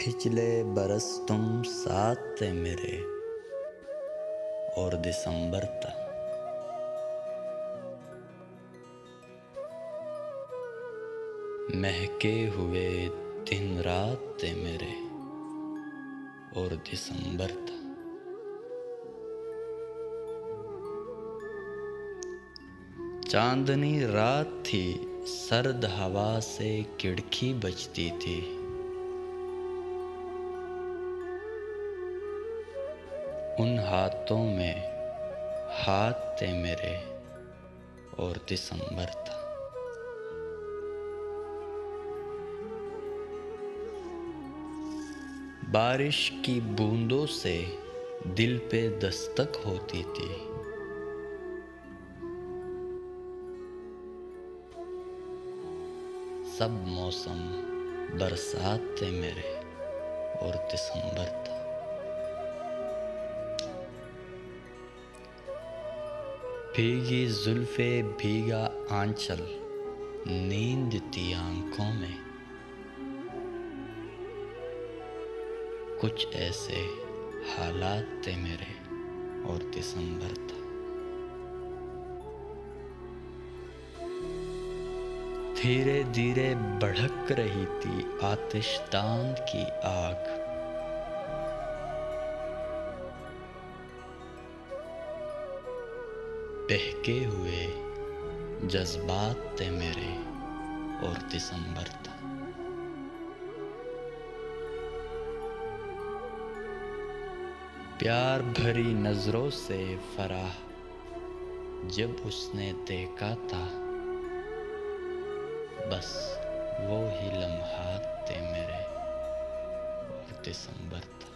पिछले बरस तुम साथ थे मेरे और दिसंबर था। महके हुए दिन रात थे मेरे और दिसंबर था। चांदनी रात थी, सर्द हवा से खिड़की बजती थी। उन हाथों में हाथ थे मेरे और दिसंबर था। बारिश की बूंदों से दिल पे दस्तक होती थी। सब मौसम बरसात थे मेरे और दिसंबर था। भीगी जुल्फे भीगा आंचल नींद थी आंखों में। कुछ ऐसे हालात थे मेरे और दिसंबर था। धीरे धीरे भड़क रही थी आतिशदान की आग। बहके हुए जज्बात थे मेरे और दिसंबर था। प्यार भरी नजरों से फराह जब उसने देखा था, बस वो ही लम्हात थे मेरे और दिसंबर था।